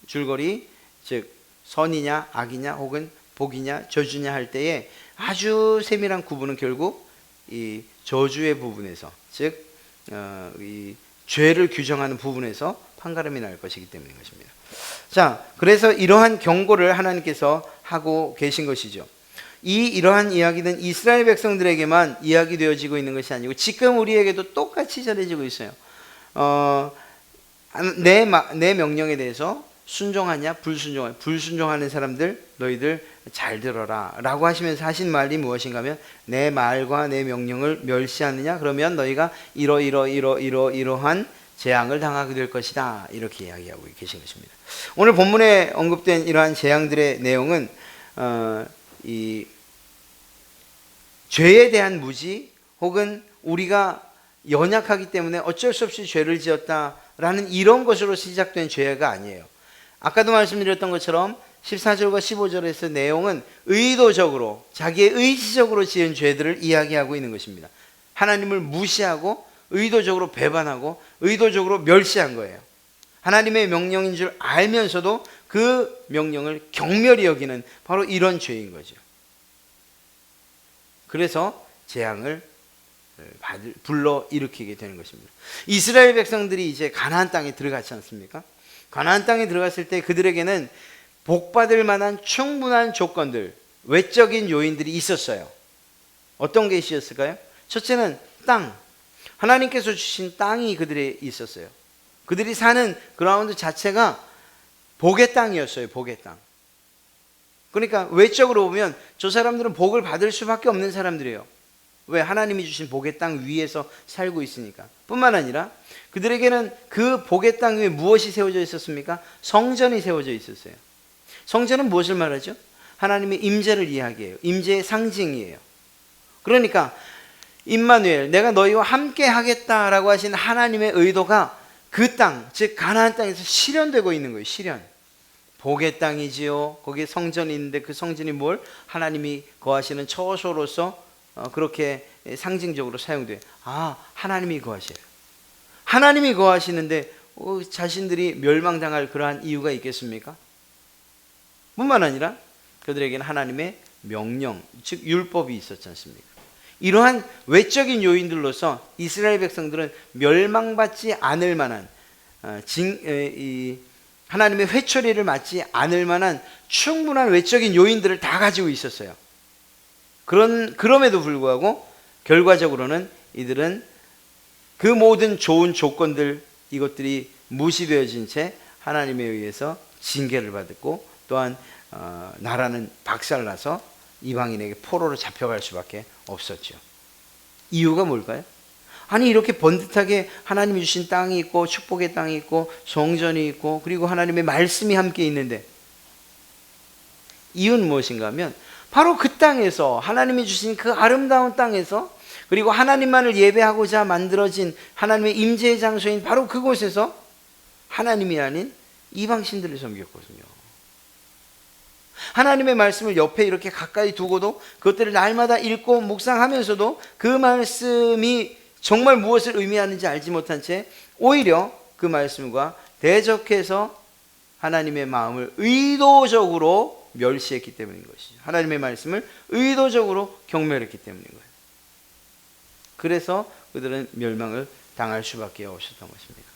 줄거리, 즉 선이냐 악이냐 혹은 복이냐 저주냐 할 때에 아주 세밀한 구분은 결국 이 저주의 부분에서, 즉 이 죄를 규정하는 부분에서 판가름이 날 것이기 때문인 것입니다. 자, 그래서 이러한 경고를 하나님께서 하고 계신 것이죠. 이러한 이야기는 이스라엘 백성들에게만 이야기되어지고 있는 것이 아니고 지금 우리에게도 똑같이 전해지고 있어요. 내 명령에 대해서 순종하냐 불순종하냐. 불순종하는 사람들 너희들 잘 들어라 라고 하시면서 하신 말이 무엇인가 하면 내 말과 내 명령을 멸시하느냐 그러면 너희가 이러한 재앙을 당하게 될 것이다, 이렇게 이야기하고 계신 것입니다. 오늘 본문에 언급된 이러한 재앙들의 내용은 이 죄에 대한 무지 혹은 우리가 연약하기 때문에 어쩔 수 없이 죄를 지었다라는 이런 것으로 시작된 죄가 아니에요. 아까도 말씀드렸던 것처럼 14절과 15절에서 내용은 의도적으로 자기의 의지적으로 지은 죄들을 이야기하고 있는 것입니다. 하나님을 무시하고 의도적으로 배반하고 의도적으로 멸시한 거예요. 하나님의 명령인 줄 알면서도 그 명령을 경멸히 여기는 바로 이런 죄인 거죠. 그래서 재앙을 불러 일으키게 되는 것입니다. 이스라엘 백성들이 이제 가나안 땅에 들어갔지 않습니까? 가나안 땅에 들어갔을 때 그들에게는 복받을 만한 충분한 조건들, 외적인 요인들이 있었어요. 어떤 게 있었을까요? 첫째는 땅. 하나님께서 주신 땅이 그들에 있었어요. 그들이 사는 그라운드 자체가 복의 땅이었어요. 복의 땅. 그러니까 외적으로 보면 저 사람들은 복을 받을 수밖에 없는 사람들이에요. 왜? 하나님이 주신 복의 땅 위에서 살고 있으니까. 뿐만 아니라 그들에게는 그 복의 땅 위에 무엇이 세워져 있었습니까? 성전이 세워져 있었어요. 성전은 무엇을 말하죠? 하나님의 임재를 이야기해요. 임재의 상징이에요. 그러니까 임마누엘, 내가 너희와 함께 하겠다라고 하신 하나님의 의도가 그 땅, 즉 가나안 땅에서 실현되고 있는 거예요. 실현. 복의 땅이지요. 거기에 성전이 있는데 그 성전이 뭘? 하나님이 거하시는 처소로서 그렇게 상징적으로 사용돼요. 아, 하나님이 거하셔요. 하나님이 거하시는데 자신들이 멸망당할 그러한 이유가 있겠습니까? 뿐만 아니라 그들에게는 하나님의 명령, 즉 율법이 있었지 않습니까? 이러한 외적인 요인들로서 이스라엘 백성들은 멸망받지 않을 만한 하나님의 회초리를 맞지 않을 만한 충분한 외적인 요인들을 다 가지고 있었어요. 그럼에도 불구하고 결과적으로는 이들은 그 모든 좋은 조건들, 이것들이 무시되어진 채 하나님에 의해서 징계를 받았고 또한 나라는 박살나서 이방인에게 포로로 잡혀갈 수밖에 없었죠. 이유가 뭘까요? 아니, 이렇게 번듯하게 하나님이 주신 땅이 있고 축복의 땅이 있고 성전이 있고 그리고 하나님의 말씀이 함께 있는데 이유는 무엇인가 하면 바로 그 땅에서, 하나님이 주신 그 아름다운 땅에서, 그리고 하나님만을 예배하고자 만들어진 하나님의 임재의 장소인 바로 그곳에서 하나님이 아닌 이방신들을 섬겼거든요. 하나님의 말씀을 옆에 이렇게 가까이 두고도 그것들을 날마다 읽고 묵상하면서도 그 말씀이 정말 무엇을 의미하는지 알지 못한 채 오히려 그 말씀과 대적해서 하나님의 마음을 의도적으로 멸시했기 때문인 것이죠. 하나님의 말씀을 의도적으로 경멸했기 때문인 거예요. 그래서 그들은 멸망을 당할 수밖에 없었던 것입니다.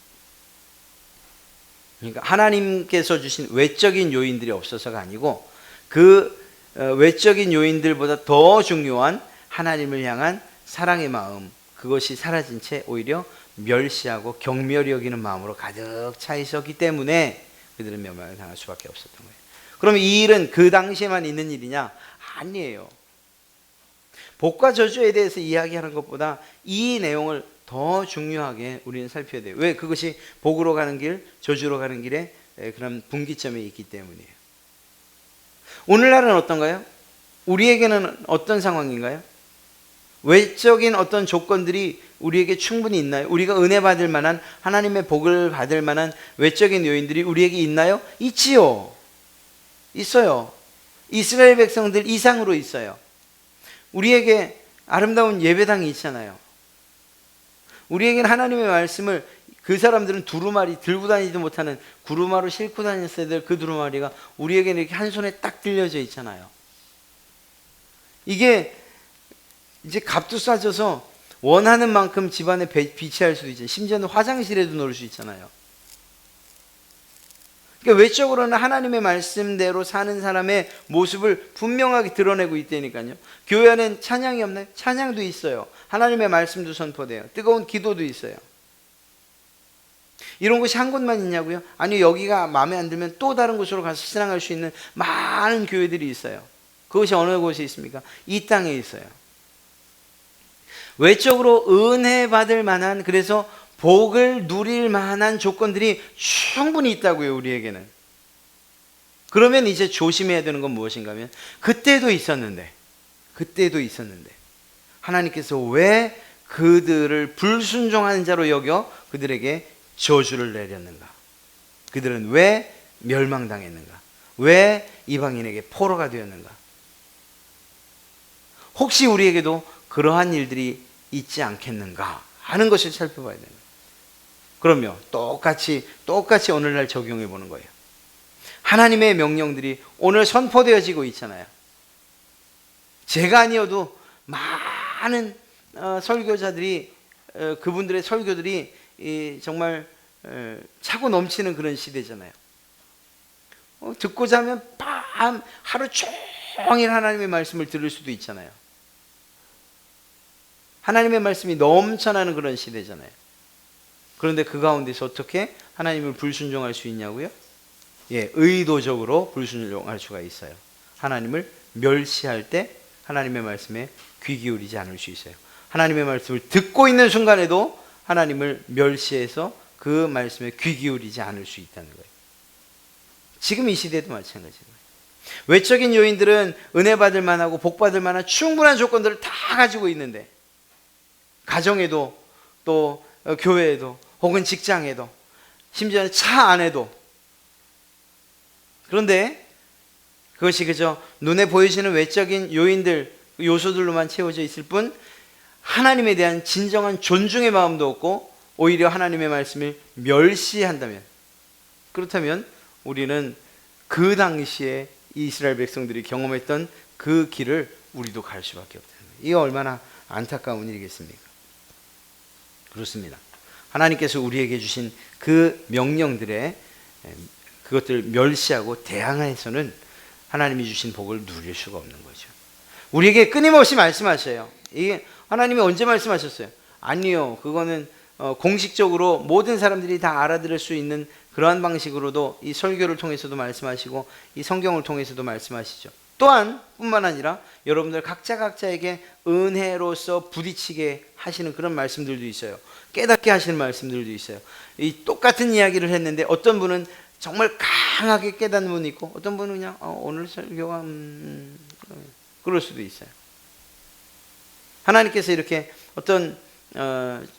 그러니까 하나님께서 주신 외적인 요인들이 없어서가 아니고 그 외적인 요인들보다 더 중요한 하나님을 향한 사랑의 마음, 그것이 사라진 채 오히려 멸시하고 경멸히 여기는 마음으로 가득 차 있었기 때문에 그들은 멸망을 당할 수밖에 없었던 거예요. 그럼 이 일은 그 당시에만 있는 일이냐? 아니에요. 복과 저주에 대해서 이야기하는 것보다 이 내용을 더 중요하게 우리는 살펴야 돼요. 왜? 그것이 복으로 가는 길, 저주로 가는 길에 그런 분기점이 있기 때문이에요. 오늘날은 어떤가요? 우리에게는 어떤 상황인가요? 외적인 어떤 조건들이 우리에게 충분히 있나요? 우리가 은혜 받을 만한, 하나님의 복을 받을 만한 외적인 요인들이 우리에게 있나요? 있지요. 있어요. 이스라엘 백성들 이상으로 있어요. 우리에게 아름다운 예배당이 있잖아요. 우리에게는 하나님의 말씀을, 그 사람들은 두루마리 들고 다니지도 못하는 구루마로 싣고 다녔어야 될 그 두루마리가 우리에게는 이렇게 한 손에 딱 들려져 있잖아요. 이게 이제 값도 싸져서 원하는 만큼 집안에 비치할 수도 있잖아요. 심지어는 화장실에도 놓을 수 있잖아요. 그러니까 외적으로는 하나님의 말씀대로 사는 사람의 모습을 분명하게 드러내고 있다니까요. 교회 안엔 찬양이 없나요? 찬양도 있어요. 하나님의 말씀도 선포돼요. 뜨거운 기도도 있어요. 이런 곳이 한 곳만 있냐고요? 아니요, 여기가 마음에 안 들면 또 다른 곳으로 가서 신앙할 수 있는 많은 교회들이 있어요. 그것이 어느 곳에 있습니까? 이 땅에 있어요. 외적으로 은혜 받을 만한, 그래서 복을 누릴 만한 조건들이 충분히 있다고요, 우리에게는. 그러면 이제 조심해야 되는 건 무엇인가 하면, 그때도 있었는데 하나님께서 왜 그들을 불순종하는 자로 여겨 그들에게 저주를 내렸는가? 그들은 왜 멸망당했는가? 왜 이방인에게 포로가 되었는가? 혹시 우리에게도 그러한 일들이 있지 않겠는가 하는 것을 살펴봐야 됩니다. 그러면 똑같이 오늘날 적용해 보는 거예요. 하나님의 명령들이 오늘 선포되어지고 있잖아요. 제가 아니어도 많은 설교자들이, 그분들의 설교들이 정말 차고 넘치는 그런 시대잖아요. 듣고 자면 하루 종일 하나님의 말씀을 들을 수도 있잖아요. 하나님의 말씀이 넘쳐나는 그런 시대잖아요. 그런데 그 가운데서 어떻게 하나님을 불순종할 수 있냐고요? 예, 의도적으로 불순종할 수가 있어요. 하나님을 멸시할 때 하나님의 말씀에 귀 기울이지 않을 수 있어요. 하나님의 말씀을 듣고 있는 순간에도 하나님을 멸시해서 그 말씀에 귀 기울이지 않을 수 있다는 거예요. 지금 이 시대도 마찬가지예요. 외적인 요인들은 은혜 받을 만하고 복 받을 만한 충분한 조건들을 다 가지고 있는데, 가정에도 또 교회에도 혹은 직장에도 심지어는 차 안에도, 그런데 그것이 그저 눈에 보이시는 외적인 요인들, 요소들로만 채워져 있을 뿐 하나님에 대한 진정한 존중의 마음도 없고 오히려 하나님의 말씀을 멸시한다면, 그렇다면 우리는 그 당시에 이스라엘 백성들이 경험했던 그 길을 우리도 갈 수밖에 없다는 거예요. 이게 얼마나 안타까운 일이겠습니까? 그렇습니다. 하나님께서 우리에게 주신 그 명령들에 그것들을 멸시하고 대항해서는 하나님이 주신 복을 누릴 수가 없는 거죠. 우리에게 끊임없이 말씀하셔요. 이게 하나님이 언제 말씀하셨어요? 아니요, 그거는 공식적으로 모든 사람들이 다 알아들을 수 있는 그러한 방식으로도 이 설교를 통해서도 말씀하시고 이 성경을 통해서도 말씀하시죠. 또한 뿐만 아니라 여러분들 각자에게 은혜로서 부딪히게 하시는 그런 말씀들도 있어요. 깨닫게 하시는 말씀들도 있어요. 이 똑같은 이야기를 했는데 어떤 분은 정말 강하게 깨닫는 분이 있고 어떤 분은 그냥 오늘 설교가 그럴 수도 있어요. 하나님께서 이렇게 어떤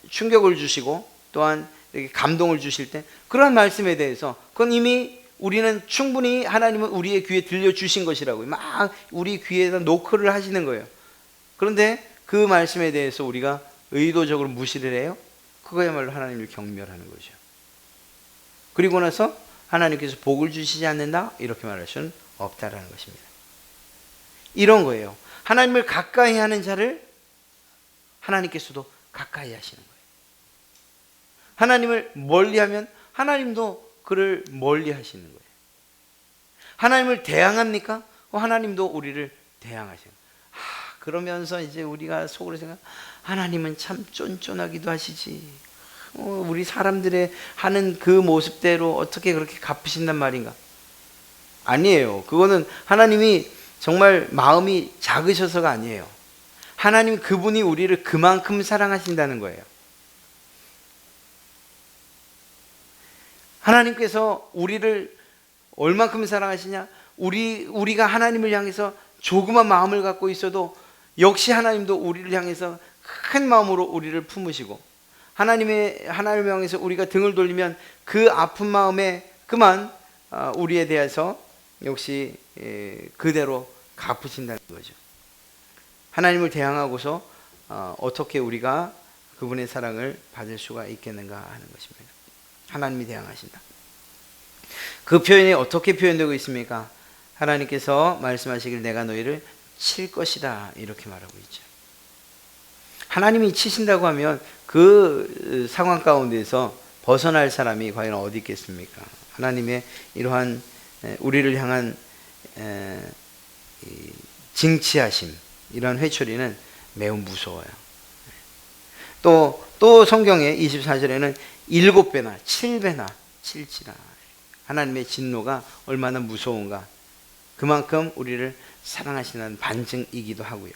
충격을 주시고 또한 이렇게 감동을 주실 때 그런 말씀에 대해서 그건 이미 우리는 충분히 하나님은 우리의 귀에 들려주신 것이라고요. 막 우리 귀에다 노크를 하시는 거예요. 그런데 그 말씀에 대해서 우리가 의도적으로 무시를 해요. 그거야말로 하나님을 경멸하는 거죠. 그리고 나서 하나님께서 복을 주시지 않는다 이렇게 말할 수는 없다라는 것입니다. 이런 거예요. 하나님을 가까이 하는 자를 하나님께서도 가까이 하시는 거예요. 하나님을 멀리하면 하나님도 그를 멀리 하시는 거예요. 하나님을 대항합니까? 하나님도 우리를 대항하시는 거예요. 그러면서 이제 우리가 속으로 생각, 하나님은 참 쫀쫀하기도 하시지. 우리 사람들의 하는 그 모습대로 어떻게 그렇게 갚으신단 말인가? 아니에요. 그거는 하나님이 정말 마음이 작으셔서가 아니에요. 하나님 그분이 우리를 그만큼 사랑하신다는 거예요. 하나님께서 우리를 얼만큼 사랑하시냐? 우리가 하나님을 향해서 조그만 마음을 갖고 있어도 역시 하나님도 우리를 향해서 큰 마음으로 우리를 품으시고 하나님을 향해서 우리가 등을 돌리면 그 아픈 마음에 그만 우리에 대해서 역시 그대로 갚으신다는 거죠. 하나님을 대항하고서 어떻게 우리가 그분의 사랑을 받을 수가 있겠는가 하는 것입니다. 하나님이 대항하신다. 그 표현이 어떻게 표현되고 있습니까? 하나님께서 말씀하시길 내가 너희를 칠 것이다 이렇게 말하고 있죠. 하나님이 치신다고 하면 그 상황 가운데서 벗어날 사람이 과연 어디 있겠습니까? 하나님의 이러한 우리를 향한 징치하심, 이런 회초리는 매우 무서워요. 또 또 성경의 24절에는 7배나 7배나 칠지라. 하나님의 진노가 얼마나 무서운가. 그만큼 우리를 사랑하시는 반증이기도 하고요.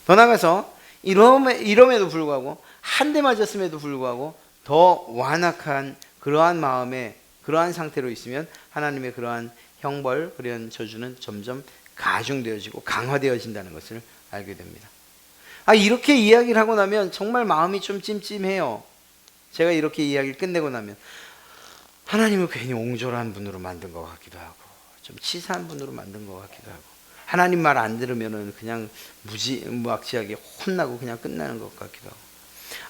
더 나아가서 이럼에도 불구하고, 한 대 맞았음에도 불구하고 더 완악한 그러한 마음에, 그러한 상태로 있으면 하나님의 그러한 형벌, 그러한 저주는 점점 가중되어지고 강화되어진다는 것을 알게 됩니다. 이렇게 이야기를 하고 나면 정말 마음이 좀 찜찜해요. 제가 이렇게 이야기를 끝내고 나면 하나님을 괜히 옹졸한 분으로 만든 것 같기도 하고, 좀 치사한 분으로 만든 것 같기도 하고, 하나님 말 안 들으면은 그냥 무지막지하게 혼나고 그냥 끝나는 것 같기도 하고.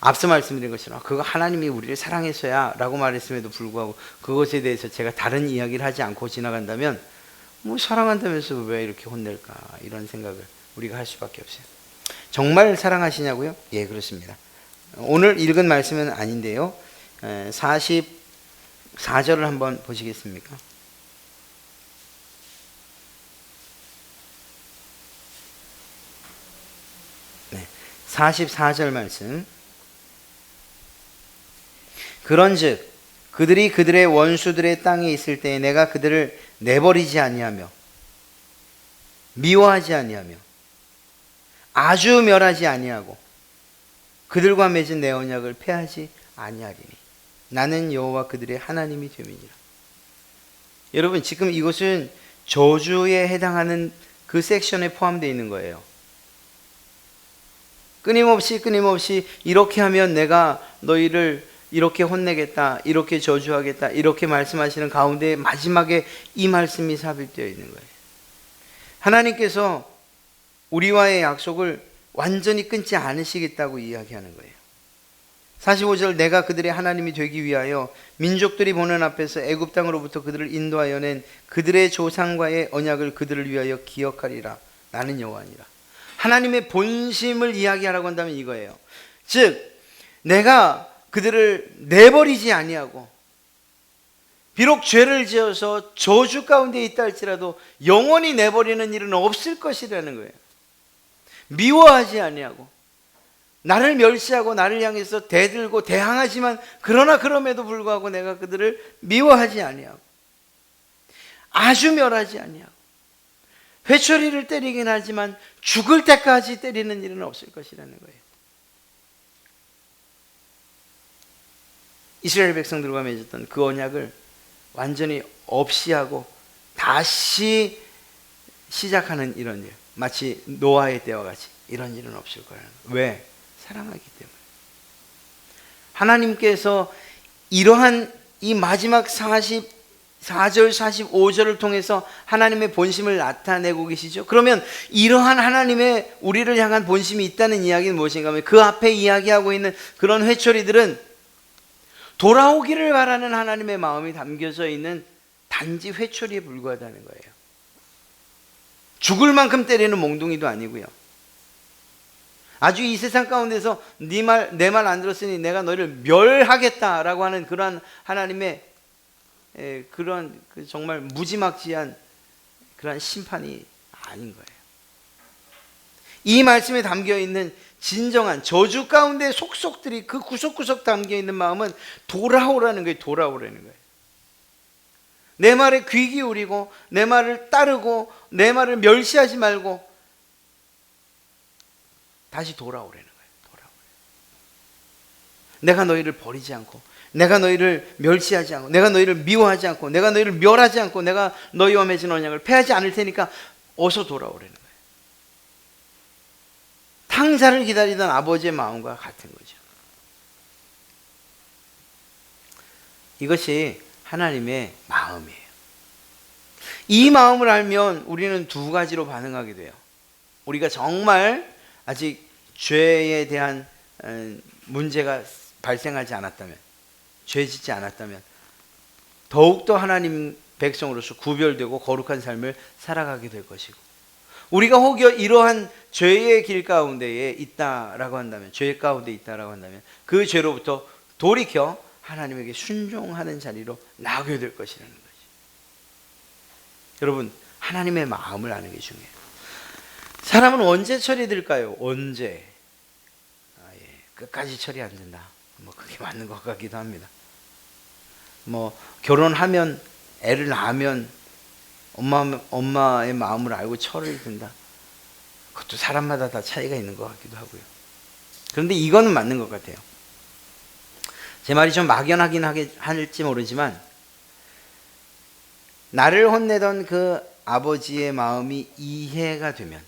앞서 말씀드린 것처럼 그거 하나님이 우리를 사랑해서야 라고 말했음에도 불구하고 그것에 대해서 제가 다른 이야기를 하지 않고 지나간다면, 사랑한다면서 왜 이렇게 혼낼까, 이런 생각을 우리가 할 수밖에 없어요. 정말 사랑하시냐고요? 예, 그렇습니다. 오늘 읽은 말씀은 아닌데요, 44절을 한번 보시겠습니까? 네, 44절 말씀. 그런즉 그들이 그들의 원수들의 땅에 있을 때에 내가 그들을 내버리지 아니하며 미워하지 아니하며 아주 멸하지 아니하고 그들과 맺은 내 언약을 폐하지 아니하리니 나는 여호와 그들의 하나님이 됨이니라. 여러분, 지금 이것은 저주에 해당하는 그 섹션에 포함되어 있는 거예요. 끊임없이 이렇게 하면 내가 너희를 이렇게 혼내겠다, 이렇게 저주하겠다, 이렇게 말씀하시는 가운데 마지막에 이 말씀이 삽입되어 있는 거예요. 하나님께서 우리와의 약속을 완전히 끊지 않으시겠다고 이야기하는 거예요. 45절, 내가 그들의 하나님이 되기 위하여 민족들이 보는 앞에서 애굽 땅으로부터 그들을 인도하여 낸 그들의 조상과의 언약을 그들을 위하여 기억하리라. 나는 여호와니라. 하나님의 본심을 이야기하라고 한다면 이거예요. 즉, 내가 그들을 내버리지 아니하고, 비록 죄를 지어서 저주 가운데 있다 할지라도 영원히 내버리는 일은 없을 것이라는 거예요. 미워하지 아니하고, 나를 멸시하고 나를 향해서 대들고 대항하지만, 그러나 그럼에도 불구하고 내가 그들을 미워하지 아니하고 아주 멸하지 아니하고, 회초리를 때리긴 하지만 죽을 때까지 때리는 일은 없을 것이라는 거예요. 이스라엘 백성들과 맺었던 그 언약을 완전히 없이 하고 다시 시작하는 이런 일, 마치 노아의 때와 같이 이런 일은 없을 거라는 거예요. 왜? 사랑하기 때문에. 하나님께서 이러한 이 마지막 44절 45절을 통해서 하나님의 본심을 나타내고 계시죠. 그러면 이러한 하나님의 우리를 향한 본심이 있다는 이야기는 무엇인가 하면, 그 앞에 이야기하고 있는 그런 회초리들은 돌아오기를 바라는 하나님의 마음이 담겨져 있는 단지 회초리에 불과하다는 거예요. 죽을 만큼 때리는 몽둥이도 아니고요. 아주 이 세상 가운데서 내 말 안 들었으니 내가 너희를 멸하겠다라고 하는 그러한 하나님의 그런 정말 무지막지한 그러한 심판이 아닌 거예요. 이 말씀에 담겨 있는 진정한 저주 가운데 속속들이 그 구석구석 담겨 있는 마음은 돌아오라는 거예요. 돌아오라는 거예요. 내 말에 귀 기울이고 내 말을 따르고 내 말을 멸시하지 말고 다시 돌아오라는 거예요. 돌아오라. 내가 너희를 버리지 않고, 내가 너희를 멸시하지 않고, 내가 너희를 미워하지 않고, 내가 너희를 멸하지 않고, 내가 너희와 맺은 언약을 폐하지 않을 테니까 어서 돌아오라는 거예요. 탕자를 기다리던 아버지의 마음과 같은 거죠. 이것이 하나님의 마음이에요. 이 마음을 알면 우리는 두 가지로 반응하게 돼요. 우리가 정말 아직 죄에 대한 문제가 발생하지 않았다면, 죄 짓지 않았다면 더욱더 하나님 백성으로서 구별되고 거룩한 삶을 살아가게 될 것이고, 우리가 혹여 이러한 죄의 길 가운데에 있다라고 한다면, 죄 가운데 있다라고 한다면 그 죄로부터 돌이켜 하나님에게 순종하는 자리로 나오게 될 것이라는 거죠. 여러분, 하나님의 마음을 아는 게 중요해요. 사람은 언제 처리될까요? 언제? 끝까지 철이 안 든다. 뭐 그게 맞는 것 같기도 합니다. 뭐 결혼하면 애를 낳으면 엄마의 마음을 알고 철을 든다. 그것도 사람마다 다 차이가 있는 것 같기도 하고요. 그런데 이거는 맞는 것 같아요. 제 말이 좀 막연하긴 할지 모르지만 나를 혼내던 그 아버지의 마음이 이해가 되면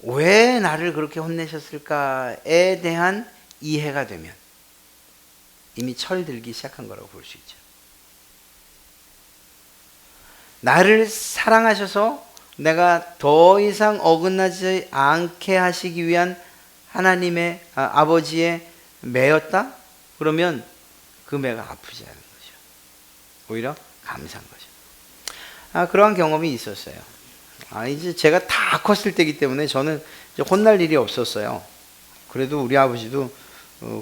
왜 나를 그렇게 혼내셨을까에 대한 이해가 되면 이미 철들기 시작한 거라고 볼 수 있죠. 나를 사랑하셔서 내가 더 이상 어긋나지 않게 하시기 위한 하나님의 아버지의 매였다? 그러면 그 매가 아프지 않은 거죠. 오히려 감사한 거죠. 그러한 경험이 있었어요. 이제 제가 다 컸을 때이기 때문에 저는 이제 혼날 일이 없었어요. 그래도 우리 아버지도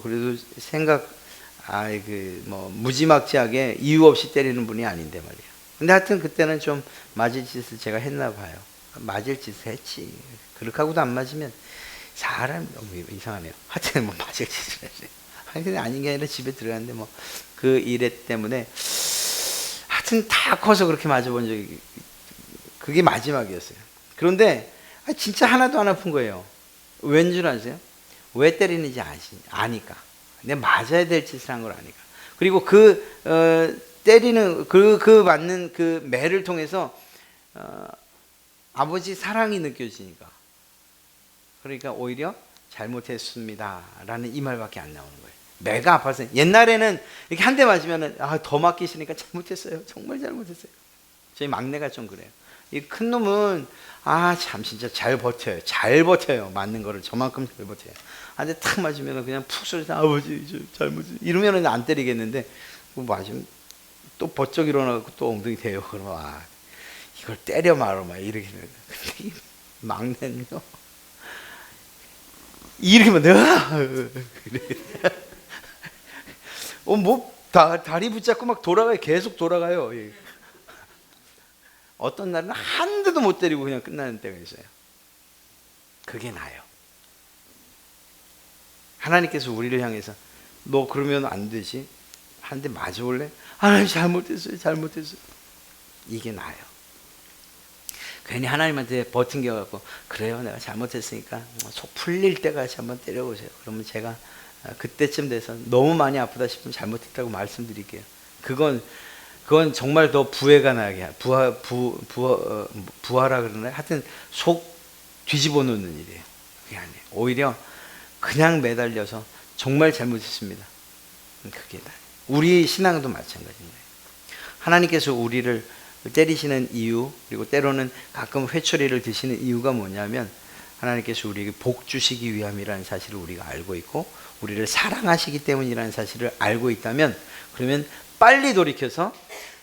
그래도 무지막지하게 이유 없이 때리는 분이 아닌데 말이에요. 근데 하여튼 그때는 좀 맞을 짓을 제가 했나 봐요. 맞을 짓을 했지. 그렇게 하고도 안 맞으면 사람 너무 이상하네요. 하여튼 뭐 맞을 짓을 했어요. 근데 아닌 게 아니라 집에 들어갔는데 뭐 그 일 때문에 하여튼 다 커서 그렇게 맞아본 적이 그게 마지막이었어요. 그런데 진짜 하나도 안 아픈 거예요. 왠 줄 아세요? 왜 때리는지 아니까. 내가 맞아야 될 짓을 한 걸 아니까. 그리고 때리는 맞는 그 매를 통해서 아버지 사랑이 느껴지니까. 그러니까 오히려 잘못했습니다 라는 이 말밖에 안 나오는 거예요. 매가 아파서. 옛날에는 이렇게 한 대 맞으면 더 맞기 싫으니까 잘못했어요. 정말 잘못했어요. 저희 막내가 좀 그래요. 이 큰 놈은 참 진짜 잘 버텨요. 잘 버텨요. 맞는 거를 저만큼 잘 버텨요. 근데 탁 맞으면 그냥 푹 소리서 아버지 잘못했어요. 이러면 안 때리겠는데 맞으면 또 버쩍 일어나고 또 엉덩이 대요. 그러면 이걸 때려 말어 막 이렇게 되는 거예요. 근데 이 막내는요 이렇게만 다리 붙잡고 막 돌아가요. 계속 돌아가요. 어떤 날은 한 대도 못 때리고 그냥 끝나는 때가 있어요. 그게 나요. 하나님께서 우리를 향해서 너 그러면 안 되지. 한 대 맞아볼래? 하나님 잘못했어요. 이게 나요. 괜히 하나님한테 버팅겨갖고 그래요 내가 잘못했으니까 속 풀릴 때까지 한번 때려보세요. 그러면 제가 그때쯤 돼서 너무 많이 아프다 싶으면 잘못했다고 말씀드릴게요. 그건 정말 더 부해가 나게 부하라 그러나요? 하여튼 속 뒤집어 놓는 일이에요. 그게 아니에요. 오히려 그냥 매달려서 정말 잘못했습니다. 그게 나요. 우리 신앙도 마찬가지입니다. 하나님께서 우리를 때리시는 이유, 그리고 때로는 가끔 회초리를 드시는 이유가 뭐냐면 하나님께서 우리에게 복 주시기 위함이라는 사실을 우리가 알고 있고 우리를 사랑하시기 때문이라는 사실을 알고 있다면 그러면 빨리 돌이켜서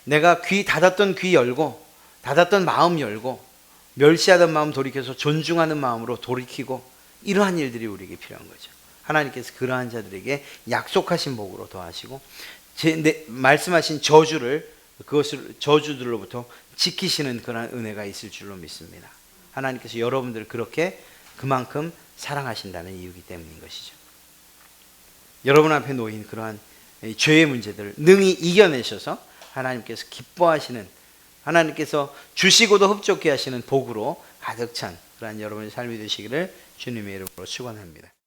내가 닫았던 귀 열고 닫았던 마음 열고 멸시하던 마음 돌이켜서 존중하는 마음으로 돌이키고 이러한 일들이 우리에게 필요한 거죠. 하나님께서 그러한 자들에게 약속하신 복으로 더하시고 말씀하신 저주들로부터 지키시는 그런 은혜가 있을 줄로 믿습니다. 하나님께서 여러분들을 그렇게 그만큼 사랑하신다는 이유이기 때문인 것이죠. 여러분 앞에 놓인 그러한 죄의 문제들을 능히 이겨내셔서 하나님께서 기뻐하시는 하나님께서 주시고도 흡족해 하시는 복으로 가득 찬 그러한 여러분의 삶이 되시기를 주님의 이름으로 축원합니다.